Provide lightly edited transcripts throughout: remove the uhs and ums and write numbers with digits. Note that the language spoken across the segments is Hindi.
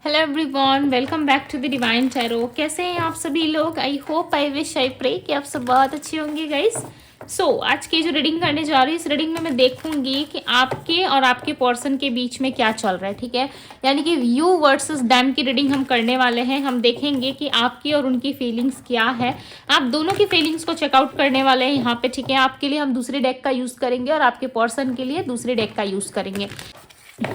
Hello everyone, welcome back to the Divine Tarot. कैसे हैं आप सभी लोग? I hope, I wish, I pray कि आप सब बहुत अच्छे होंगे गाइस। आज की जो रीडिंग करने जा रही हूँ, इस रीडिंग में मैं देखूंगी कि आपके और आपके पर्सन के बीच में क्या चल रहा है। ठीक है, यानी कि यू वर्सेस दैम की रीडिंग हम करने वाले हैं। हम देखेंगे कि आपकी और उनकी फीलिंग्स क्या है। आप दोनों की फीलिंग्स को चेकआउट करने वाले हैं यहाँ पे। ठीक है, आपके लिए हम दूसरे डेक का यूज़ करेंगे और आपके पर्सन के लिए दूसरे डेक का यूज़ करेंगे।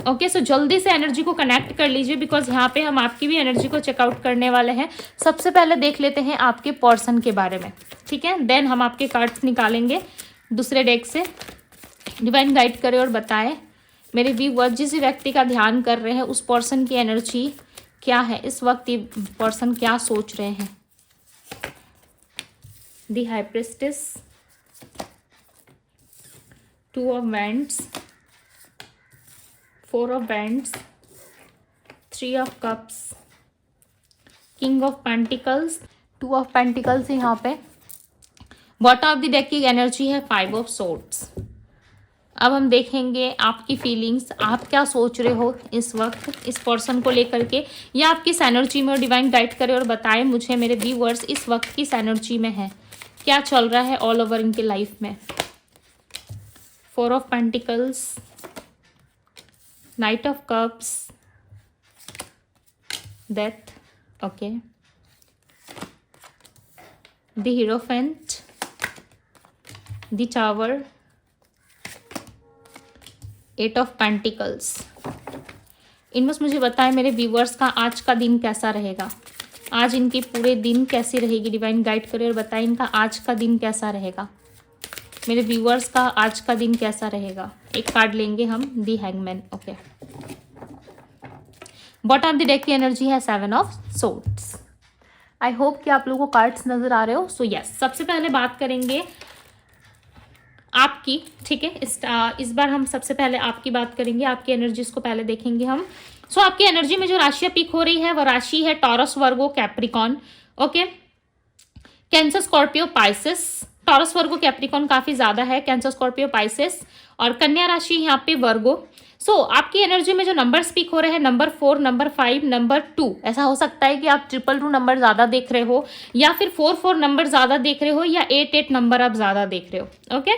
ओके, सो जल्दी से एनर्जी को कनेक्ट कर लीजिए, बिकॉज यहाँ पे हम आपकी भी एनर्जी को चेकआउट करने वाले हैं। सबसे पहले देख लेते हैं आपके पर्सन के बारे में। ठीक है, देन हम आपके कार्ड्स निकालेंगे दूसरे डेक से। डिवाइन गाइड करे और बताए मेरे व्यूअर जिस व्यक्ति का ध्यान कर रहे हैं उस पर्सन की एनर्जी क्या है इस वक्त, ये पर्सन क्या सोच रहे हैं। The high priestess, two of wands, four of wands, three of cups, king of pentacles, two of pentacles यहाँ पे। बॉटम ऑफ द डेक की एनर्जी है फाइव ऑफ सोर्ड्स। अब हम देखेंगे आपकी फीलिंग्स, आप क्या सोच रहे हो इस वक्त इस पर्सन को लेकर के, या आप किस एनर्जी में। डिवाइन गाइड करे और बताएं मुझे मेरे व्यूअर्स इस वक्त किस एनर्जी में है, क्या चल रहा है ऑल ओवर इनके लाइफ में। Four of pentacles, Knight of Cups, Death, okay, the Hierophant, the Tower, Eight of Pentacles। इनमें मुझे बताएं मेरे व्यूवर्स का आज का दिन कैसा रहेगा, आज इनकी पूरे दिन कैसी रहेगी। डिवाइन गाइड करे और बताएं इनका आज का दिन कैसा रहेगा, मेरे व्यूअर्स का आज का दिन कैसा रहेगा। एक कार्ड लेंगे हम, the hangman. Okay, bottom of the deck की एनर्जी है seven of swords. I hope कि आप लोगों को कार्ड्स नजर आ रहे हो। सो यस, सबसे पहले बात करेंगे आपकी। ठीक है, इस बार हम सबसे पहले आपकी बात करेंगे, आपकी एनर्जीज को पहले देखेंगे हम। आपकी एनर्जी में जो राशियां पिक हो रही है वो राशि है Taurus, Virgo, Capricorn. Okay, Cancer, Scorpio, Pisces. Taurus, Virgo, Capricorn काफी ज्यादा है, कैंसर, स्कॉर्पियो, पाइसेस और कन्या राशि यहाँ पे वर्गो। आपकी एनर्जी में जो नंबर स्पीक हो रहे हैं, नंबर 4, नंबर 5, नंबर 2। ऐसा हो सकता है कि आप 222 नंबर ज्यादा देख रहे हो, या फिर 44 नंबर ज्यादा देख रहे हो, या 88 नंबर आप ज्यादा देख रहे हो। ओके,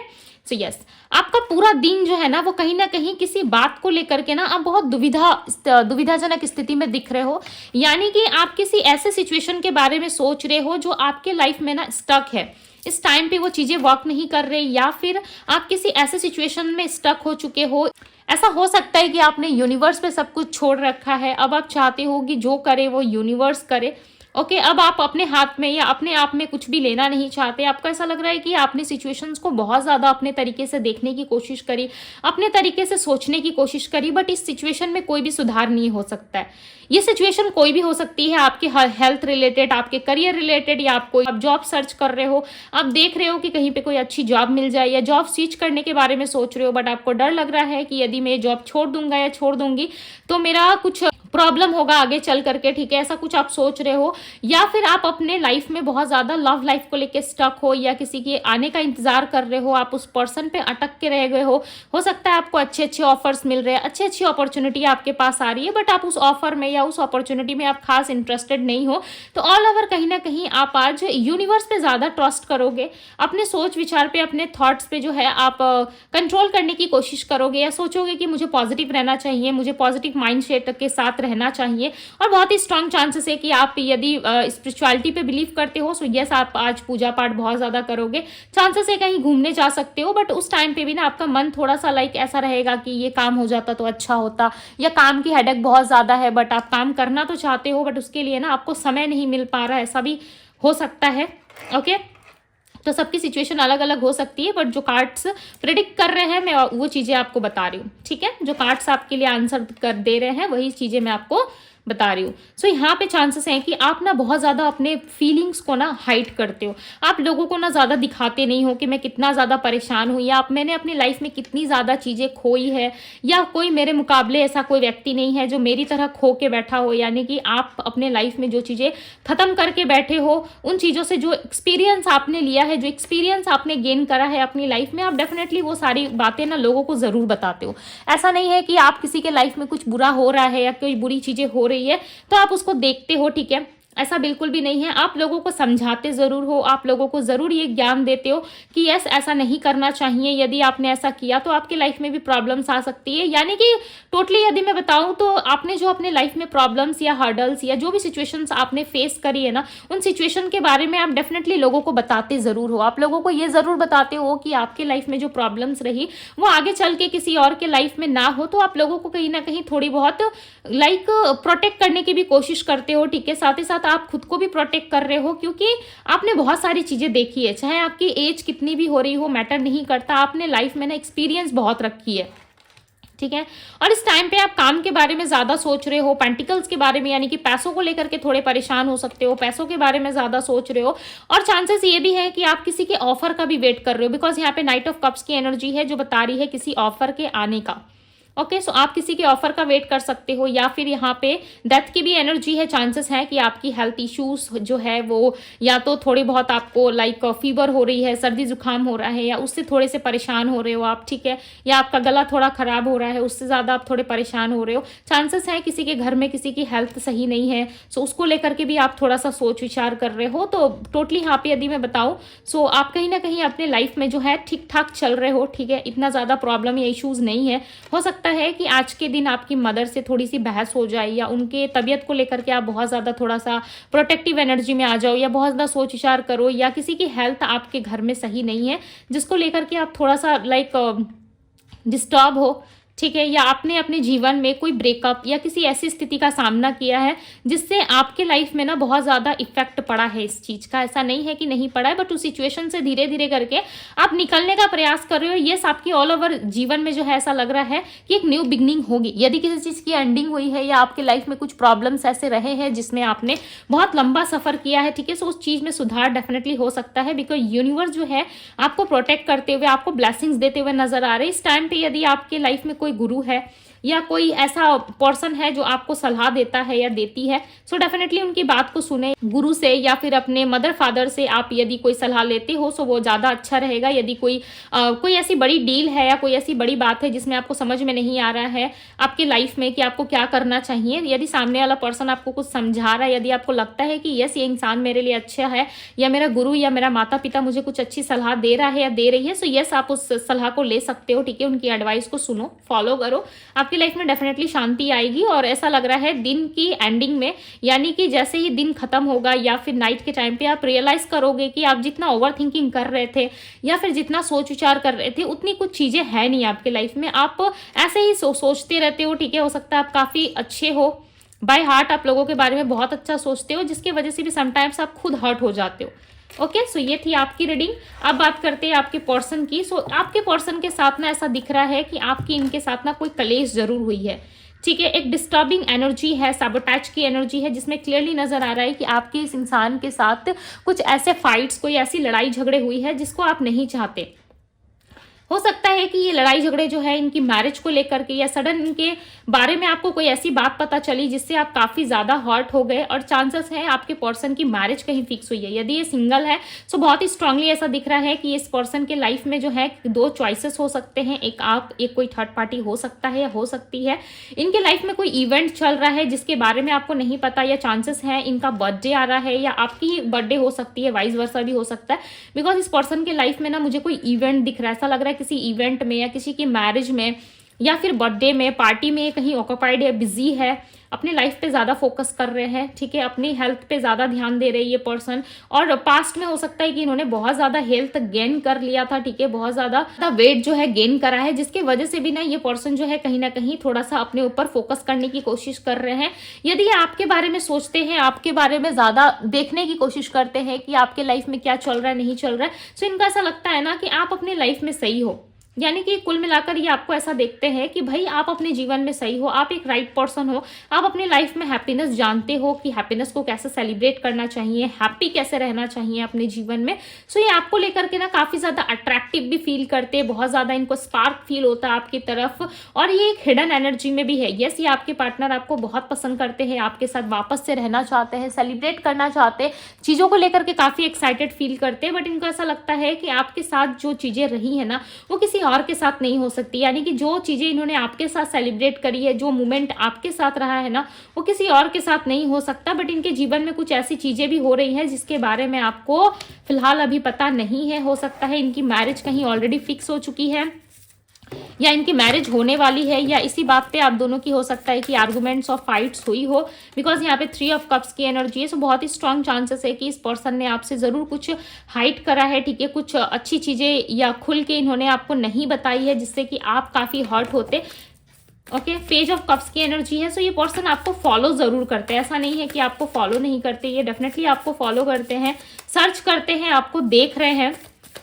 यस, आपका पूरा दिन जो है ना वो कहीं ना कहीं किसी बात को लेकर के ना आप बहुत दुविधाजनक स्थिति में दिख रहे हो। यानी कि आप किसी ऐसे सिचुएशन के बारे में सोच रहे हो जो आपके लाइफ में ना स्टक है, इस टाइम पे वो चीजें वर्क नहीं कर रही, या फिर आप किसी ऐसे सिचुएशन में स्टक हो चुके हो। ऐसा हो सकता है कि आपने यूनिवर्स पे सब कुछ छोड़ रखा है, अब आप चाहते हो कि जो करे वो यूनिवर्स करे। ओके, अब आप अपने हाथ में या अपने आप में कुछ भी लेना नहीं चाहते। आपको ऐसा लग रहा है कि आपने सिचुएशंस को बहुत ज़्यादा अपने तरीके से देखने की कोशिश करी, अपने तरीके से सोचने की कोशिश करी, बट इस सिचुएशन में कोई भी सुधार नहीं हो सकता है। ये सिचुएशन कोई भी हो सकती है, आपके हेल्थ रिलेटेड, आपके करियर रिलेटेड, या आप जॉब सर्च कर रहे हो, आप देख रहे हो कि कहीं पे कोई अच्छी जॉब मिल जाए, या जॉब स्विच करने के बारे में सोच रहे हो, बट आपको डर लग रहा है कि यदि मैं जॉब छोड़ दूंगा या छोड़ दूंगी तो मेरा कुछ प्रॉब्लम होगा आगे चल करके। ठीक है, ऐसा कुछ आप सोच रहे हो, या फिर आप अपने लाइफ में बहुत ज्यादा लव लाइफ को लेके स्टक हो, या किसी के आने का इंतजार कर रहे हो, आप उस पर्सन पे अटक के रह गए हो सकता है आपको अच्छे अच्छे ऑफर्स मिल रहे हैं, अच्छी अच्छी अपॉर्चुनिटी आपके पास आ रही है, बट आप उस ऑफर में या उस अपॉर्चुनिटी में आप खास इंटरेस्टेड नहीं हो। तो ऑल ओवर कहीं ना कहीं आप आज यूनिवर्स पे ज्यादा ट्रस्ट करोगे, अपने सोच विचार पे, अपने थॉट्स पे जो है आप कंट्रोल करने की कोशिश करोगे, या सोचोगे कि मुझे पॉजिटिव रहना चाहिए, मुझे पॉजिटिव माइंडसेट के साथ रहना चाहिए। और बहुत ही स्ट्रांग चांसेस है कि आप यदि स्पिरिचुअलिटी पे बिलीव करते हो, सो यस, आप आज पूजा पाठ बहुत ज्यादा करोगे। चांसेस है कहीं घूमने जा सकते हो, बट उस टाइम पे भी ना आपका मन थोड़ा सा ऐसा रहेगा कि ये काम हो जाता तो अच्छा होता, या काम की हेडेक बहुत ज्यादा है, बट आप काम करना तो चाहते हो, बट उसके लिए ना आपको समय नहीं मिल पा रहा है, ऐसा भी हो सकता है। ओके, तो सबकी सिचुएशन अलग अलग हो सकती है, बट जो कार्ड्स प्रेडिक्ट कर रहे हैं मैं वो चीजें आपको बता रही हूँ। ठीक है, जो कार्ड्स आपके लिए आंसर कर दे रहे हैं वही चीजें मैं आपको बता रही हूँ। यहाँ पे चांसेस हैं कि आप ना बहुत ज़्यादा अपने फीलिंग्स को ना हाइड करते हो, आप लोगों को ना ज़्यादा दिखाते नहीं हो कि मैं कितना ज़्यादा परेशान हूँ, या मैंने अपनी लाइफ में कितनी ज़्यादा चीज़ें खोई है, या कोई मेरे मुकाबले ऐसा कोई व्यक्ति नहीं है जो मेरी तरह खो के बैठा हो। यानी कि आप अपने लाइफ में जो चीज़ें ख़त्म करके बैठे हो, उन चीज़ों से जो एक्सपीरियंस आपने लिया है, जो एक्सपीरियंस आपने गेन करा है अपनी लाइफ में, आप डेफिनेटली वो सारी बातें ना लोगों को ज़रूर बताते हो। ऐसा नहीं है कि आप किसी के लाइफ में कुछ बुरा हो रहा है या कोई बुरी चीज़ें हो रही रही है तो आप उसको देखते हो, ठीक है। ऐसा बिल्कुल भी नहीं है। आप लोगों को समझाते ज़रूर हो, आप लोगों को ज़रूर ये ज्ञान देते हो कि यस ऐसा नहीं करना चाहिए, यदि आपने ऐसा किया तो आपकी लाइफ में भी प्रॉब्लम्स आ सकती है। यानी कि टोटली यदि मैं बताऊं तो आपने जो अपने लाइफ में प्रॉब्लम्स या हर्डल्स या जो भी सिचुएशंस आपने फेस करी है ना, उन सिचुएशन के बारे में आप डेफिनेटली लोगों को बताते ज़रूर हो। आप लोगों को ये ज़रूर बताते हो कि आपके लाइफ में जो प्रॉब्लम्स रही वो आगे चल के किसी और के लाइफ में ना हो, तो आप लोगों को कहीं ना कहीं थोड़ी बहुत लाइक प्रोटेक्ट करने की भी कोशिश करते हो, ठीक है। साथ ही साथ आप खुद को भी प्रोटेक्ट कर रहे हो, क्योंकि आपने बहुत सारी चीजें देखी है, चाहे आपकी एज कितनी भी हो रही हो मैटर नहीं करता, आपने लाइफ में ना एक्सपीरियंस बहुत रखी है, ठीक है। और इस टाइम पे आप काम के बारे में ज्यादा सोच रहे हो, पेंटिकल्स के बारे में, यानी कि पैसों को लेकर के थोड़े परेशान हो सकते हो, पैसों के बारे में ज्यादा सोच रहे हो। और चांसेस ये भी है कि आप किसी के ऑफर का भी वेट कर रहे हो, बिकॉज यहाँ पे नाइट ऑफ कप्स की एनर्जी है जो बता रही है किसी ऑफर के आने का। ओके, सो आप किसी के ऑफर का वेट कर सकते हो, या फिर यहाँ पे डेथ की भी एनर्जी है। चांसेस है कि आपकी हेल्थ इश्यूज जो है वो या तो थोड़ी बहुत आपको लाइक फीवर हो रही है, सर्दी जुकाम हो रहा है, या उससे थोड़े से परेशान हो रहे हो आप, ठीक है। या आपका गला थोड़ा खराब हो रहा है, उससे ज़्यादा आप थोड़े परेशान हो रहे हो। चांसेस है किसी के घर में किसी की हेल्थ सही नहीं है, सो उसको लेकर के भी आप थोड़ा सा सोच विचार कर रहे हो। तो टोटली यहाँ पे यदि मैं बताऊँ, सो आप कहीं ना कहीं अपने लाइफ में जो है ठीक ठाक चल रहे हो, ठीक है। इतना ज़्यादा प्रॉब्लम या इशूज़ नहीं है। हो सकता है कि आज के दिन आपकी मदर से थोड़ी सी बहस हो जाए, या उनके तबीयत को लेकर के आप बहुत ज़्यादा थोड़ा सा प्रोटेक्टिव एनर्जी में आ जाओ, या बहुत ज़्यादा सोच विचार करो, या किसी की हेल्थ आपके घर में सही नहीं है जिसको लेकर के आप थोड़ा सा लाइक डिस्टर्ब हो, ठीक है। या आपने अपने जीवन में कोई ब्रेकअप या किसी ऐसी स्थिति का सामना किया है जिससे आपके लाइफ में ना बहुत ज़्यादा इफेक्ट पड़ा है इस चीज़ का। ऐसा नहीं है कि नहीं पड़ा है, बट उस सिचुएशन से धीरे धीरे करके आप निकलने का प्रयास कर रहे हो। यस, आपकी ऑल ओवर जीवन में जो है ऐसा लग रहा है कि एक न्यू बिगनिंग होगी। यदि किसी चीज़ की एंडिंग हुई है, या आपके लाइफ में कुछ प्रॉब्लम्स ऐसे रहे हैं जिसमें आपने बहुत लंबा सफ़र किया है, ठीक है, सो उस चीज़ में सुधार डेफिनेटली हो सकता है। बिकॉज यूनिवर्स जो है आपको प्रोटेक्ट करते हुए, आपको ब्लेसिंग्स देते हुए नजर आ रहे हैं इस टाइम पे। यदि आपके लाइफ में कोई गुरु है या कोई ऐसा पर्सन है जो आपको सलाह देता है या देती है, सो डेफिनेटली उनकी बात को सुने। गुरु से या फिर अपने मदर फादर से आप यदि कोई सलाह लेते हो सो वो ज़्यादा अच्छा रहेगा। यदि कोई ऐसी बड़ी डील है या कोई ऐसी बड़ी बात है जिसमें आपको समझ में नहीं आ रहा है आपके लाइफ में कि आपको क्या करना चाहिए, यदि सामने वाला पर्सन आपको कुछ समझा रहा है, यदि आपको लगता है कि यस ये इंसान मेरे लिए अच्छा है, या मेरा गुरु या मेरा माता पिता मुझे कुछ अच्छी सलाह दे रहा है या दे रही है, सो यस आप उस सलाह को ले सकते हो, ठीक है। उनकी एडवाइस को सुनो, फॉलो करो, आपकी लाइफ में डेफिनेटली शांति आएगी। और ऐसा लग रहा है दिन की एंडिंग में, यानी कि जैसे ही दिन खत्म होगा या फिर नाइट के टाइम पे आप रियलाइज करोगे कि आप जितना ओवर थिंकिंग कर रहे थे या फिर जितना सोच विचार कर रहे थे उतनी कुछ चीजें है नहीं आपके लाइफ में। आप ऐसे ही सोचते रहते हो, ठीक है। हो सकता है आप काफी अच्छे हो, बाय हार्ट आप लोगों के बारे में बहुत अच्छा सोचते हो, जिसकी वजह से भी समटाइम्स आप खुद हर्ट हो जाते हो। ओके, सो ये थी आपकी रीडिंग। अब बात करते हैं आपके पर्सन की। सो आपके पर्सन के साथ ना ऐसा दिख रहा है कि आपकी इनके साथ ना कोई कलेश जरूर हुई है, ठीक है। एक डिस्टर्बिंग एनर्जी है, सैबोटेज की एनर्जी है, जिसमें क्लियरली नजर आ रहा है कि आपके इस इंसान के साथ कुछ ऐसे फाइट्स, कोई ऐसी लड़ाई झगड़े हुई है जिसको आप नहीं चाहते। हो सकता है कि ये लड़ाई झगड़े जो है इनकी मैरिज को लेकर के, या सडन इनके बारे में आपको कोई ऐसी बात पता चली जिससे आप काफ़ी ज़्यादा हर्ट हो गए, और चांसेस है आपके पर्सन की मैरिज कहीं फिक्स हुई है। यदि ये सिंगल है तो बहुत ही स्ट्रांगली ऐसा दिख रहा है कि इस पर्सन के लाइफ में जो है दो चॉइसेस हो सकते हैं, एक आप, एक कोई थर्ड पार्टी हो सकता है या हो सकती है। इनके लाइफ में कोई इवेंट चल रहा है जिसके बारे में आपको नहीं पता, या चांसेस है इनका बर्थडे आ रहा है या आपकी ही बर्थडे हो सकती है, वाइस वर्सा भी हो सकता है। बिकॉज इस पर्सन के लाइफ में ना मुझे कोई इवेंट दिख रहा है, ऐसा लग रहा है किसी इवेंट में या किसी की मैरिज में या फिर बर्थडे में, पार्टी में कहीं ऑक्यूपाइड है, बिजी है, अपनी लाइफ पे ज़्यादा फोकस कर रहे हैं, ठीक है। अपनी हेल्थ पे ज़्यादा ध्यान दे रहे हैं ये पर्सन। और पास्ट में हो सकता है कि इन्होंने बहुत ज़्यादा हेल्थ गेन कर लिया था, ठीक है, बहुत ज़्यादा वेट जो है गेन करा है, जिसके वजह से भी ना ये पर्सन जो है कहीं ना कहीं थोड़ा सा अपने ऊपर फोकस करने की कोशिश कर रहे हैं। यदि ये आपके बारे में सोचते हैं, आपके बारे में ज़्यादा देखने की कोशिश करते हैं कि आपके लाइफ में क्या चल रहा है, नहीं चल रहा है, तो इनका ऐसा लगता है ना कि आप अपनी लाइफ में सही हो। यानी कि कुल मिलाकर ये आपको ऐसा देखते हैं कि भाई आप अपने जीवन में सही हो, आप एक राइट पर्सन हो, आप अपनी लाइफ में हैप्पीनेस जानते हो कि हैप्पीनेस को कैसे सेलिब्रेट करना चाहिए, हैप्पी कैसे रहना चाहिए अपने जीवन में। सो ये आपको लेकर के ना काफ़ी ज़्यादा अट्रैक्टिव भी फील करते हैं, बहुत ज़्यादा इनको स्पार्क फील होता है आपकी तरफ, और ये एक हिडन एनर्जी में भी है। यस, ये आपके पार्टनर आपको बहुत पसंद करते हैं, आपके साथ वापस से रहना चाहते हैं, सेलिब्रेट करना चाहते हैं, चीज़ों को लेकर के काफ़ी एक्साइटेड फील करते हैं। बट इनको ऐसा लगता है कि आपके साथ जो चीज़ें रही है ना वो किसी और के साथ नहीं हो सकती। यानी कि जो चीज़ें इन्होंने आपके साथ सेलिब्रेट करी है, जो मोमेंट आपके साथ रहा है ना, वो किसी और के साथ नहीं हो सकता। बट इनके जीवन में कुछ ऐसी चीज़ें भी हो रही हैं जिसके बारे में आपको फिलहाल अभी पता नहीं है। हो सकता है इनकी मैरिज कहीं ऑलरेडी फिक्स हो चुकी है, या इनकी मैरिज होने वाली है, या इसी बात पे आप दोनों की हो सकता है कि आर्गुमेंट्स और फाइट्स हुई हो। बिकॉज यहाँ पे 3 ऑफ कप्स की एनर्जी है, सो बहुत ही स्ट्रांग चांसेस है कि इस पर्सन ने आपसे ज़रूर कुछ हाइड करा है, ठीक है, कुछ अच्छी चीज़ें या खुल के इन्होंने आपको नहीं बताई है जिससे कि आप काफ़ी हर्ट होते। ओके, पेज ऑफ कप्स की एनर्जी है, सो ये पर्सन आपको फॉलो ज़रूर करते हैं। ऐसा नहीं है कि आपको फॉलो नहीं करते, ये डेफिनेटली आपको फॉलो करते हैं, सर्च करते हैं, आपको देख रहे हैं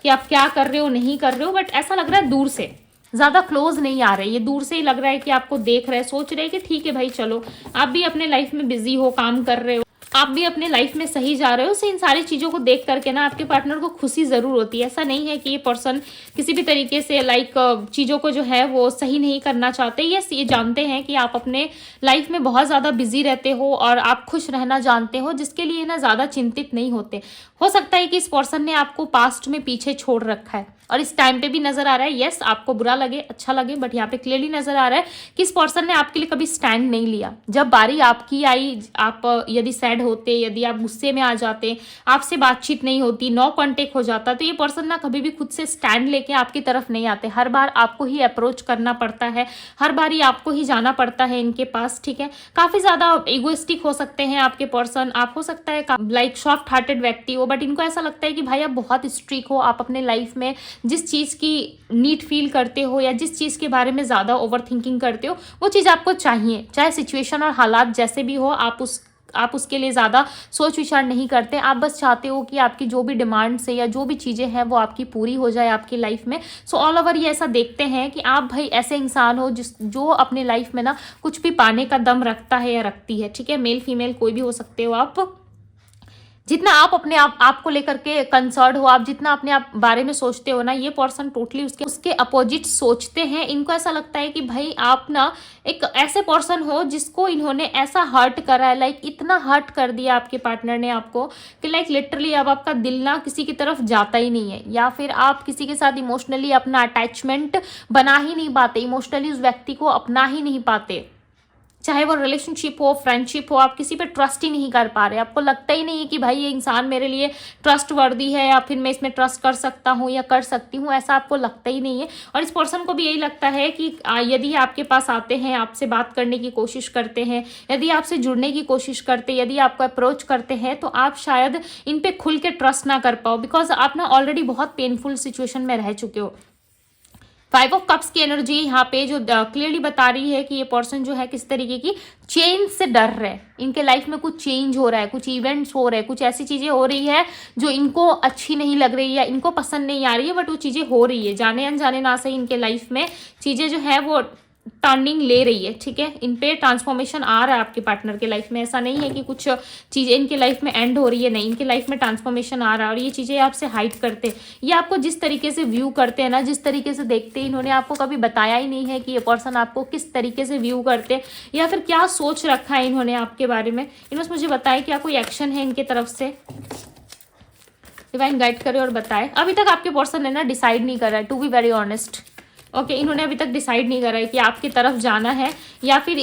कि आप क्या कर रहे हो, नहीं कर रहे हो। बट ऐसा लग रहा है दूर से, ज़्यादा क्लोज नहीं आ रहे, ये दूर से ही लग रहा है कि आपको देख रहे हैं, सोच रहे हैं कि ठीक है भाई चलो, आप भी अपने लाइफ में बिजी हो, काम कर रहे हो, आप भी अपने लाइफ में सही जा रहे हो। सो इन सारी चीज़ों को देख करके ना आपके पार्टनर को खुशी ज़रूर होती है। ऐसा नहीं है कि ये पर्सन किसी भी तरीके से चीज़ों को जो है वो सही नहीं करना चाहते। ये जानते हैं कि आप अपने लाइफ में बहुत ज़्यादा बिजी रहते हो और आप खुश रहना जानते हो, जिसके लिए ना ज़्यादा चिंतित नहीं होते। हो सकता है कि इस पर्सन ने आपको पास्ट में पीछे छोड़ रखा है और इस टाइम पे भी नजर आ रहा है, यस आपको बुरा लगे अच्छा लगे, बट यहाँ पे क्लियरली नजर आ रहा है कि इस पर्सन ने आपके लिए कभी स्टैंड नहीं लिया। जब बारी आपकी आई, आप यदि सैड होते, यदि आप गुस्से में आ जाते, आपसे बातचीत नहीं होती, नो कांटेक्ट हो जाता, तो ये पर्सन ना कभी भी खुद से स्टैंड लेके आपकी तरफ नहीं आते। हर बार आपको ही अप्रोच करना पड़ता है, हर बार ही आपको ही जाना पड़ता है इनके पास, ठीक है। काफी ज्यादा इगोइस्टिक हो सकते हैं आपके पर्सन, आप हो सकता है सॉफ्ट हार्टेड व्यक्ति हो, बट इनको ऐसा लगता है कि भाई आप बहुत स्ट्रिक हो, आप अपने लाइफ में जिस चीज़ की नीड फील करते हो या जिस चीज़ के बारे में ज़्यादा ओवर थिंकिंग करते हो, वो चीज़ आपको चाहिए, चाहे सिचुएशन और हालात जैसे भी हो। आप उसके लिए ज़्यादा सोच विचार नहीं करते, आप बस चाहते हो कि आपकी जो भी डिमांड्स है या जो भी चीज़ें हैं वो आपकी पूरी हो जाए आपकी लाइफ में। सो ऑल ओवर ये ऐसा देखते हैं कि आप भाई ऐसे इंसान हो जो अपने लाइफ में ना कुछ भी पाने का दम रखता है या रखती है, ठीक है। मेल फीमेल कोई भी हो सकते हो आप। जितना आप अपने आप को लेकर के कंसर्न हो, आप जितना अपने आप बारे में सोचते हो ना, ये पर्सन टोटली उसके अपोजिट सोचते हैं। इनको ऐसा लगता है कि भाई आप ना एक ऐसे पर्सन हो जिसको इन्होंने ऐसा हर्ट करा है, इतना हर्ट कर दिया आपके पार्टनर ने आपको कि लिटरली अब आपका दिल ना किसी की तरफ जाता ही नहीं है, या फिर आप किसी के साथ इमोशनली अपना अटैचमेंट बना ही नहीं पाते, इमोशनली उस व्यक्ति को अपना ही नहीं पाते। चाहे वो रिलेशनशिप हो, फ्रेंडशिप हो, आप किसी पे ट्रस्ट ही नहीं कर पा रहे। आपको लगता ही नहीं है कि भाई ये इंसान मेरे लिए ट्रस्ट वर्दी है या फिर मैं इसमें ट्रस्ट कर सकता हूँ या कर सकती हूँ, ऐसा आपको लगता ही नहीं है। और इस पर्सन को भी यही लगता है कि यदि आपके पास आते हैं, आपसे बात करने की कोशिश करते हैं, यदि आपसे जुड़ने की कोशिश करते, यदि आपको अप्रोच करते हैं, तो आप शायद इन पे खुल के ट्रस्ट ना कर पाओ, बिकॉज आप ना ऑलरेडी बहुत पेनफुल सिचुएशन में रह चुके हो। 5 ऑफ कप्स की एनर्जी यहाँ पे जो क्लियरली बता रही है कि ये पर्सन जो है किस तरीके की चेंज से डर रहे हैं। इनके लाइफ में कुछ चेंज हो रहा है, कुछ इवेंट्स हो रहे हैं, कुछ ऐसी चीज़ें हो रही है जो इनको अच्छी नहीं लग रही है, इनको पसंद नहीं आ रही है, बट वो चीज़ें हो रही है जाने अनजाने ना से। इनके लाइफ में चीज़ें जो है वो टर्निंग ले रही है, ठीक है। इन पे ट्रांसफॉर्मेशन आ रहा है आपके पार्टनर के लाइफ में। ऐसा नहीं है कि कुछ चीज़ें इनके लाइफ में एंड हो रही है, नहीं, इनके लाइफ में ट्रांसफॉर्मेशन आ रहा है। और ये चीज़ें आपसे हाइड करते, ये आपको जिस तरीके से व्यू करते हैं ना, जिस तरीके से देखते हैं, इन्होंने आपको कभी बताया ही नहीं है कि ये पर्सन आपको किस तरीके से व्यू करते या फिर क्या सोच रखा है इन्होंने आपके बारे में। इन्होंने मुझे बताया क्या कोई एक्शन है इनके तरफ से, डिवाइन गाइड करे और बताए। अभी तक आपके पर्सन ने ना डिसाइड नहीं करा है, to be very honest. Okay, इन्होंने अभी तक डिसाइड नहीं करा है कि आपकी तरफ जाना है या फिर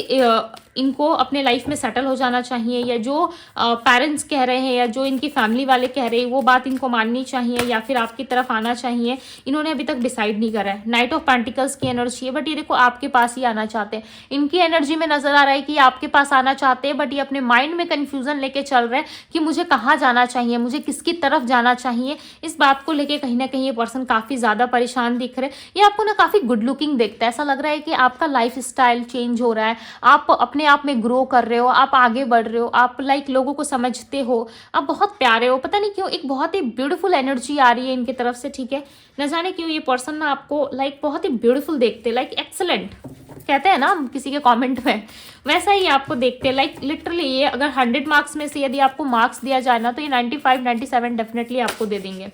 इनको अपने लाइफ में सेटल हो जाना चाहिए, या जो पेरेंट्स कह रहे हैं या जो इनकी फैमिली वाले कह रहे हैं वो बात इनको माननी चाहिए या फिर आपकी तरफ आना चाहिए। इन्होंने अभी तक डिसाइड नहीं करा है। नाइट ऑफ पेंटिकल्स की एनर्जी है, बट ये देखो आपके पास ही आना चाहते हैं। इनकी एनर्जी में नजर आ रहा है कि आपके पास आना चाहते हैं, बट ये अपने माइंड में कन्फ्यूजन लेके चल रहे हैं कि मुझे कहाँ जाना चाहिए, मुझे किसकी तरफ जाना चाहिए। इस बात को लेके कहीं ना कहीं ये पर्सन काफ़ी ज़्यादा परेशान दिख रहे हैं। ये आपको ना काफ़ी गुड लुकिंग देखता है, ऐसा लग रहा है कि आपका लाइफ स्टाइल चेंज हो रहा है, आप अपने आप में ग्रो कर रहे हो, आप आगे बढ़ रहे हो, आप लोगों को समझते हो, आप बहुत प्यारे हो। पता नहीं क्यों एक बहुत ही ब्यूटीफुल एनर्जी आ रही है इनकी तरफ से, ठीक है। न जाने क्यों ये पर्सन ना आपको बहुत ही ब्यूटीफुल देखते, एक्सेलेंट कहते हैं ना किसी के कमेंट में, वैसा ही आपको देखते हैं। लिटरली ये अगर 100 मार्क्स में से यदि आपको मार्क्स दिया जाए ना, तो ये 95 97 डेफिनेटली आपको दे देंगे।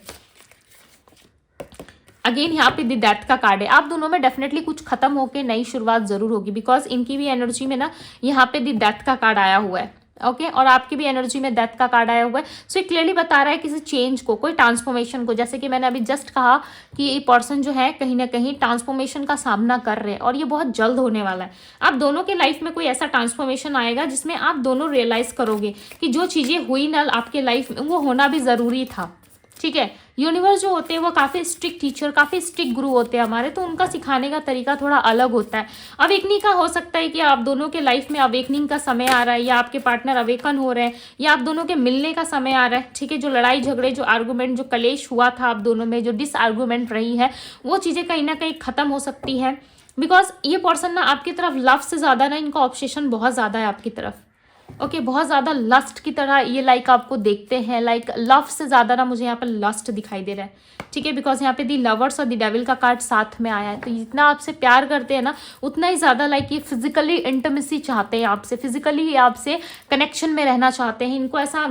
अगेन यहाँ पे द डेथ का कार्ड है। आप दोनों में डेफिनेटली कुछ खत्म होके नई शुरुआत जरूर होगी, बिकॉज इनकी भी एनर्जी में ना यहाँ पे द डेथ का कार्ड आया हुआ है। ओके और आपकी भी एनर्जी में डेथ का कार्ड आया हुआ है। सो ये क्लियरली बता रहा है किसी चेंज को, कोई ट्रांसफॉर्मेशन को, जैसे कि मैंने अभी जस्ट कहा कि ये पर्सन जो है कहीं ना कहीं ट्रांसफॉर्मेशन का सामना कर रहे हैं और ये बहुत जल्द होने वाला है। आप दोनों के लाइफ में कोई ऐसा ट्रांसफॉर्मेशन आएगा जिसमें आप दोनों रियलाइज करोगे कि जो चीज़ें हुई ना आपके लाइफ में वो होना भी ज़रूरी था। ठीक है, यूनिवर्स जो होते हैं वो काफ़ी स्ट्रिक्ट टीचर, काफ़ी स्ट्रिक्ट गुरु होते हैं हमारे, तो उनका सिखाने का तरीका थोड़ा अलग होता है। अवेकनिंग का हो सकता है कि आप दोनों के लाइफ में अवेकनिंग का समय आ रहा है, या आपके पार्टनर अवेकन हो रहे हैं, या आप दोनों के मिलने का समय आ रहा है। ठीक है, जो लड़ाई झगड़े, जो आर्गूमेंट, जो कलेश हुआ था आप दोनों में, जो डिसआर्गूमेंट रही है, वो चीज़ें कहीं ना कहीं ख़त्म हो सकती है। बिकॉज ये पर्सन ना आपकी तरफ लव से ज़्यादा ना इनका ऑब्सेशन बहुत ज़्यादा है आपकी तरफ। ओके बहुत ज़्यादा लस्ट की तरह ये लाइक आपको देखते हैं, लाइक लव से ज़्यादा ना मुझे यहाँ पर लस्ट दिखाई दे रहा है। ठीक है, बिकॉज यहाँ पे दी लवर्स और दी डेविल का कार्ड साथ में आया है, तो जितना आपसे प्यार करते हैं ना उतना ही ज़्यादा लाइक ये फिजिकली इंटीमेसी चाहते हैं आपसे, फिजिकली आपसे कनेक्शन में रहना चाहते हैं। इनको ऐसा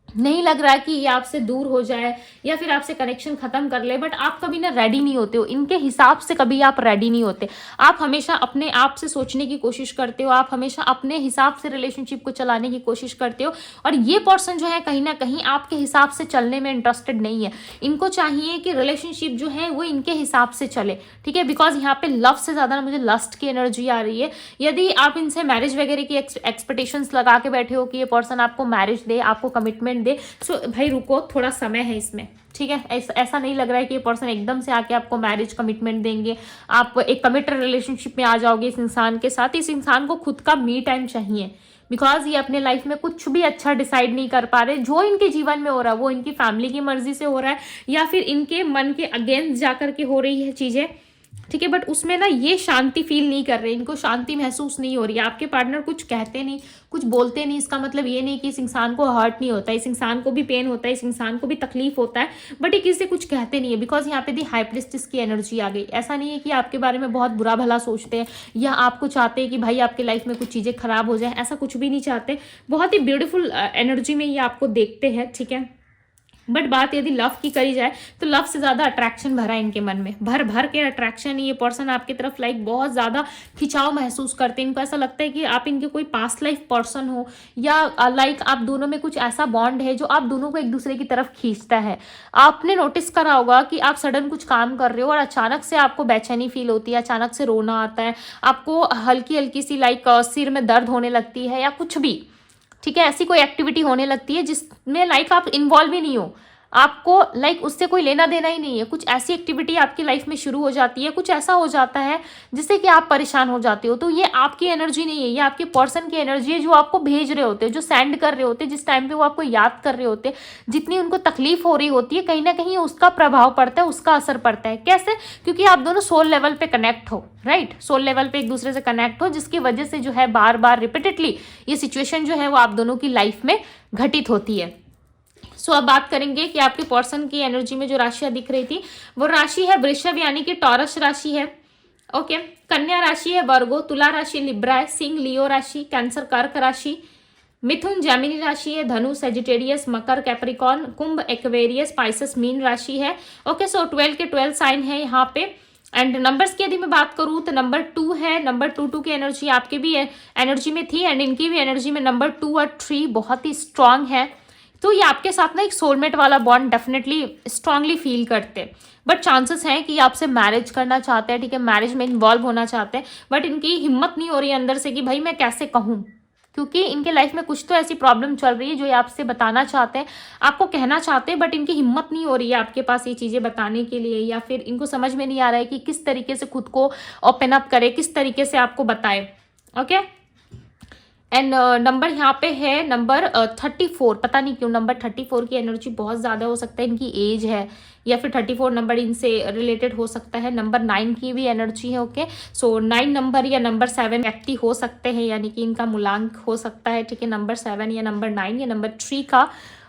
नहीं लग रहा है कि ये आपसे दूर हो जाए या फिर आपसे कनेक्शन खत्म कर ले, बट आप कभी ना रेडी नहीं होते हो, इनके हिसाब से कभी आप रेडी नहीं होते। आप हमेशा अपने आप से सोचने की कोशिश करते हो, आप हमेशा अपने हिसाब से रिलेशनशिप को चलाने की कोशिश करते हो, और ये पर्सन जो है कहीं ना कहीं आपके हिसाब से चलने में इंटरेस्टेड नहीं है। इनको चाहिए कि रिलेशनशिप जो है वो इनके हिसाब से चले। ठीक है, बिकॉज यहाँ पे लव से ज़्यादा मुझे लस्ट की एनर्जी आ रही है। यदि आप इनसे मैरिज वगैरह की एक्सपेक्टेशंस लगा के बैठे हो कि ये पर्सन आपको मैरिज दे, आपको कमिटमेंट दे, सो भाई रुको, थोड़ा समय है इसमें। ठीक है, ऐसा नहीं लग रहा है कि ये पर्सन एकदम से आके आपको मैरिज कमिटमेंट देंगे, आप एक कमिटेड रिलेशनशिप में आ जाओगे इस इंसान के साथ। इस इंसान को खुद का मी टाइम चाहिए, बिकॉज ये अपने लाइफ में कुछ भी अच्छा डिसाइड नहीं कर पा रहे। जो इनके जीवन में हो रहा है वो इनकी फैमिली की मर्जी से हो रहा है या फिर इनके मन के अगेंस्ट जाकर के हो रही है चीज़ें। ठीक है, बट उसमें ना ये शांति फील नहीं कर रहे, इनको शांति महसूस नहीं हो रही है। आपके पार्टनर कुछ कहते नहीं, कुछ बोलते नहीं, इसका मतलब ये नहीं कि इस इंसान को हर्ट नहीं होता, इस इंसान को भी पेन होता है, इस इंसान को भी तकलीफ होता है, बट ये किसी से कुछ कहते नहीं है। बिकॉज यहाँ पे दी हाई प्रिस्टेस की एनर्जी आ गई। ऐसा नहीं है कि आपके बारे में बहुत बुरा भला सोचते हैं या आपको चाहते हैं कि भाई आपके लाइफ में कुछ चीज़ें खराब हो जाए, ऐसा कुछ भी नहीं चाहते। बहुत ही ब्यूटीफुल एनर्जी में ये आपको देखते हैं। ठीक है, बट बात यदि लव की करी जाए तो लव से ज़्यादा अट्रैक्शन भरा है इनके मन में, भर भर के अट्रैक्शन। ये पर्सन आपकी तरफ लाइक बहुत ज़्यादा खिंचाव महसूस करते हैं। इनको ऐसा लगता है कि आप इनके कोई पास्ट लाइफ पर्सन हो, या लाइक आप दोनों में कुछ ऐसा बॉन्ड है जो आप दोनों को एक दूसरे की तरफ खींचता है। आपने नोटिस करा होगा कि आप सडन कुछ काम कर रहे हो और अचानक से आपको बेचैनी फील होती है, अचानक से रोना आता है, आपको हल्की हल्की सी लाइक सिर में दर्द होने लगती है या कुछ भी। ठीक है, ऐसी कोई एक्टिविटी होने लगती है जिसमें लाइक आप इन्वॉल्व ही नहीं हो, आपको लाइक उससे कोई लेना देना ही नहीं है। कुछ ऐसी एक्टिविटी आपकी लाइफ में शुरू हो जाती है, कुछ ऐसा हो जाता है जिससे कि आप परेशान हो जाते हो। तो ये आपकी एनर्जी नहीं है, ये आपके पर्सन की एनर्जी है जो आपको भेज रहे होते हैं, जो सेंड कर रहे होते हैं, जिस टाइम पे वो आपको याद कर रहे होते हैं, जितनी उनको तकलीफ हो रही होती है कहीं ना कहीं उसका प्रभाव पड़ता है, उसका असर पड़ता है। कैसे? क्योंकि आप दोनों सोल लेवल पे कनेक्ट हो, राइट, सोल लेवल पे एक दूसरे से कनेक्ट हो, जिसकी वजह से जो है बार बार रिपीटेडली ये सिचुएशन जो है वो आप दोनों की लाइफ में घटित होती है। सो अब बात करेंगे कि आपके पर्सन की एनर्जी में जो राशियां दिख रही थी वो राशि है वृषभ यानी कि टॉरस राशि है। ओके, कन्या राशि है वर्गो, तुला राशि लिब्रा है, सिंह लियो राशि, कैंसर कर्क राशि, मिथुन जैमिनी राशि है, धनु सेजिटेरियस, मकर कैप्रिकॉर्न, कुंभ एक्वेरियस, स्पाइसेस मीन राशि है। ओके, सो 12 के 12 साइन है यहाँ पे। एंड नंबर्स की यदि मैं बात करूँ तो नंबर 2 है, नंबर 2 की एनर्जी आपके भी एनर्जी में थी एंड इनकी भी एनर्जी में नंबर 2 और 3 बहुत ही स्ट्रांग है। तो ये आपके साथ ना एक सोलमेट वाला बॉन्ड डेफिनेटली स्ट्रांगली फील करते हैं, बट चांसेस हैं कि आपसे मैरिज करना चाहते हैं। ठीक है, मैरिज में इन्वॉल्व होना चाहते हैं, बट इनकी हिम्मत नहीं हो रही है अंदर से कि भाई मैं कैसे कहूँ, क्योंकि इनके लाइफ में कुछ तो ऐसी प्रॉब्लम चल रही है जो ये आपसे बताना चाहते हैं, आपको कहना चाहते हैं, बट इनकी हिम्मत नहीं हो रही है आपके पास ये चीज़ें बताने के लिए, या फिर इनको समझ में नहीं आ रहा है कि किस तरीके से खुद को ओपन अप करे, किस तरीके से आपको बताए। ओके, एंड नंबर यहाँ पे है नंबर 34। पता नहीं क्यों नंबर 34 की एनर्जी बहुत ज़्यादा हो सकता है इनकी एज है, या फिर 34 नंबर इनसे रिलेटेड हो सकता है। नंबर 9 की भी एनर्जी है। ओके, सो 9 नंबर या नंबर 7 व्यक्ति हो सकते हैं, यानी कि इनका मूलांक हो सकता है। ठीक है, नंबर 7 या नंबर 9 या नंबर 3 का।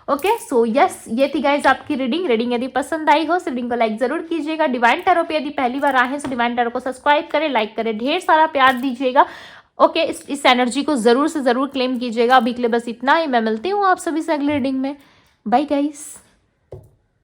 ओके, सो यस, ये थी गाइज आपकी रीडिंग यदि पसंद आई हो रीडिंग को लाइक जरूर कीजिएगा। डिवाइन टैरो पे यदि पहली बार आए हैं तो डिवाइन टैरो को सब्सक्राइब करें, लाइक करें, ढेर सारा प्यार दीजिएगा। ओके, इस एनर्जी को जरूर से जरूर क्लेम कीजिएगा। अभी के लिए बस इतना ही, मैं मिलती हूँ आप सभी से अगले रीडिंग में। Bye guys.